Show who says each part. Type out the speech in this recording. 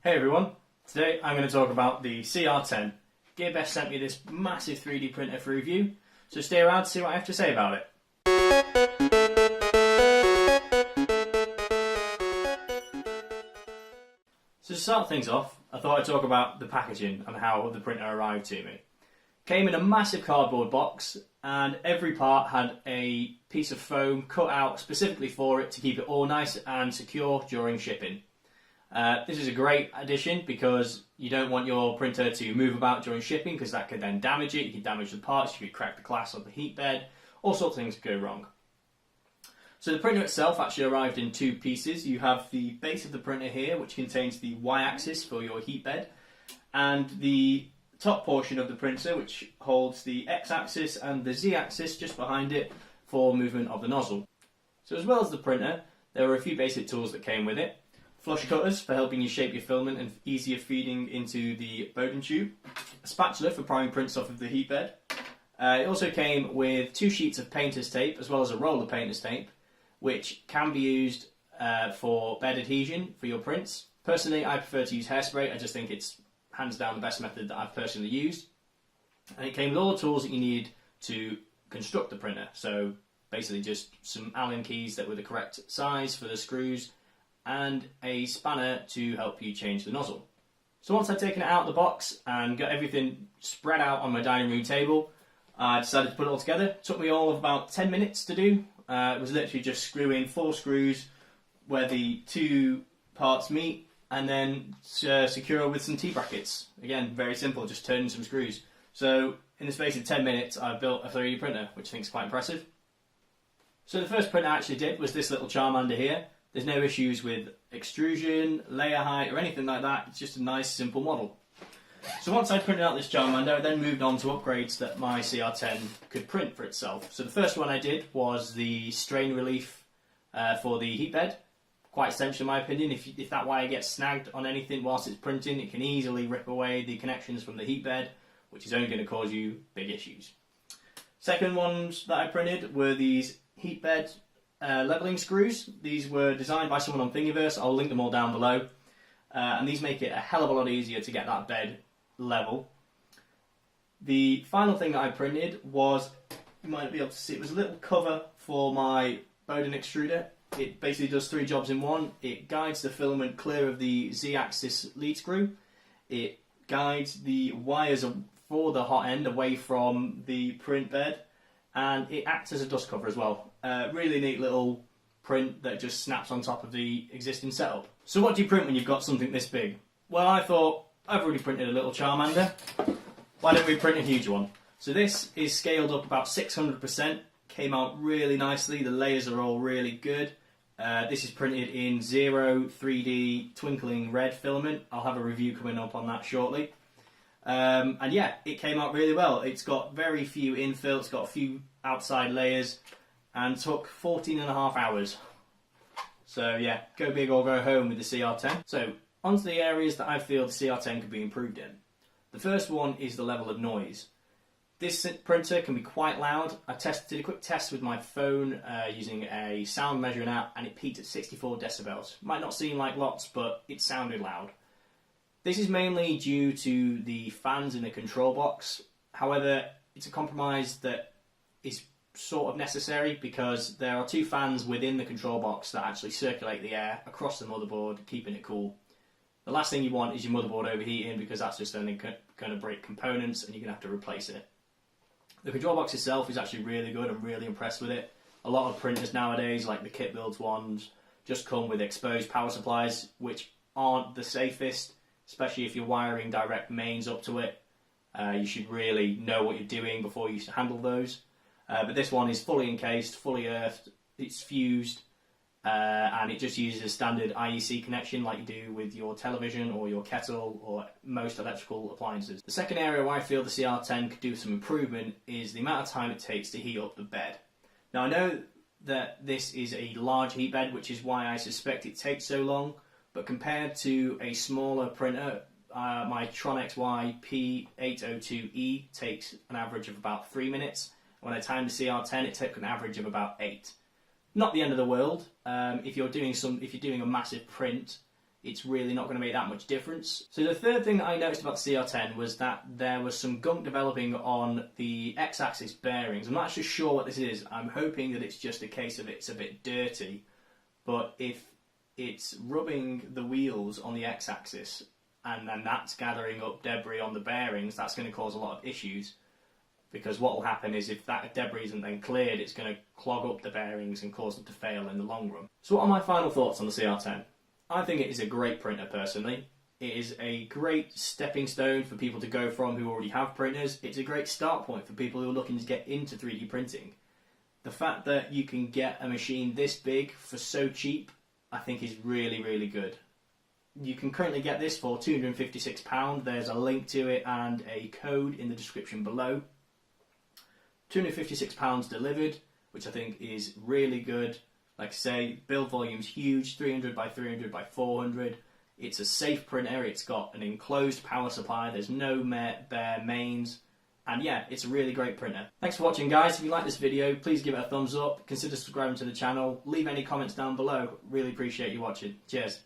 Speaker 1: Hey everyone, today I'm going to talk about the CR-10. Gearbest sent me this massive 3D printer for review, so stay around to see what I have to say about it. So to start things off, I thought I'd talk about the packaging and how the printer arrived to me. Came in a massive cardboard box and every part had a piece of foam cut out specifically for it to keep it all nice and secure during shipping. This is a great addition because you don't want your printer to move about during shipping because that could then damage it. You could damage the parts, you could crack the glass of the heat bed, all sorts of things could go wrong. So the printer itself actually arrived in two pieces. You have the base of the printer here, which contains the Y-axis for your heat bed, and the top portion of the printer, which holds the X-axis and the Z-axis just behind it for movement of the nozzle. So as well as the printer, there were a few basic tools that came with it. Flush cutters for helping you shape your filament and easier feeding into the Bowden tube. A spatula for priming prints off of the heat bed. It also came with 2 sheets of painter's tape as well as a roll of painter's tape, which can be used for bed adhesion for your prints. Personally, I prefer to use hairspray. I just think it's hands down the best method that I've personally used. And it came with all the tools that you need to construct the printer. So basically just some Allen keys that were the correct size for the screws, and a spanner to help you change the nozzle. So once I'd taken it out of the box and got everything spread out on my dining room table, I decided to put it all together. It took me all of about 10 minutes to do. It was literally just screw in 4 screws where the 2 parts meet and then secure with some T-brackets. Again, very simple, just turning some screws. So in the space of 10 minutes I've built a 3D printer, which I think is quite impressive. So the first print I actually did was this little Charmander here. There's no issues with extrusion, layer height or anything like that. It's just a nice simple model. So once I printed out this Charmander, I then moved on to upgrades that my CR-10 could print for itself. So the first one I did was the strain relief for the heat bed. Quite essential in my opinion. If that wire gets snagged on anything whilst it's printing, it can easily rip away the connections from the heat bed, which is only going to cause you big issues. Second ones that I printed were these heat bed leveling screws. These were designed by someone on Thingiverse. I'll link them all down below. And these make it a hell of a lot easier to get that bed level. The final thing that I printed was, you might be able to see, it was a little cover for my Bowden extruder. It basically does 3 jobs in one. It guides the filament clear of the Z-axis lead screw. It guides the wires for the hot end away from the print bed. And it acts as a dust cover as well. Really neat little print that just snaps on top of the existing setup. So what do you print when you've got something this big? Well, I thought, I've already printed a little Charmander. Why don't we print a huge one? So this is scaled up about 600%. Came out really nicely. The layers are all really good. This is printed in 0 3D twinkling red filament. I'll have a review coming up on that shortly. And yeah, it came out really well. It's got very few infill, it's got a few outside layers, and took 14.5 hours. So yeah, go big or go home with the CR-10. So onto the areas that I feel the CR-10 could be improved in. The first one is the level of noise. This printer can be quite loud. I did a quick test with my phone using a sound measuring app, and it peaked at 64 decibels. Might not seem like lots, but it sounded loud. This is mainly due to the fans in the control box. However, it's a compromise that is sort of necessary because there are 2 fans within the control box that actually circulate the air across the motherboard, keeping it cool. The last thing you want is your motherboard overheating because that's just only going to break components and you're going to have to replace it. The control box itself is actually really good. I'm really impressed with it. A lot of printers nowadays, like the kit builds ones, just come with exposed power supplies, which aren't the safest. Especially if you're wiring direct mains up to it. You should really know what you're doing before you handle those. But this one is fully encased, fully earthed, it's fused, and it just uses a standard IEC connection like you do with your television or your kettle or most electrical appliances. The second area where I feel the CR-10 could do some improvement is the amount of time it takes to heat up the bed. Now I know that this is a large heat bed, which is why I suspect it takes so long. But compared to a smaller printer, my Tron XY P802E takes an average of about 3 minutes. When I timed the CR-10, it took an average of about 8. Not the end of the world. If you're doing a massive print, it's really not going to make that much difference. So the third thing that I noticed about the CR-10 was that there was some gunk developing on the X-axis bearings. I'm not actually sure what this is. I'm hoping that it's just a case of it's a bit dirty, but if it's rubbing the wheels on the X-axis and then that's gathering up debris on the bearings, that's going to cause a lot of issues, because what will happen is if that debris isn't then cleared, it's going to clog up the bearings and cause them to fail in the long run. So what are my final thoughts on the CR-10? I think it is a great printer personally. It is a great stepping stone for people to go from who already have printers. It's a great start point for people who are looking to get into 3D printing. The fact that you can get a machine this big for so cheap, I think is really, really good. You can currently get this for £256. There's a link to it and a code in the description below. £256 delivered, which I think is really good. Like I say, build volume's huge, 300 by 300 by 400. It's a safe printer, it's got an enclosed power supply, there's no bare mains. And yeah, it's a really great printer. Thanks for watching, guys. If you like this video, please give it a thumbs up, consider subscribing to the channel, leave any comments down below. Really appreciate you watching. Cheers.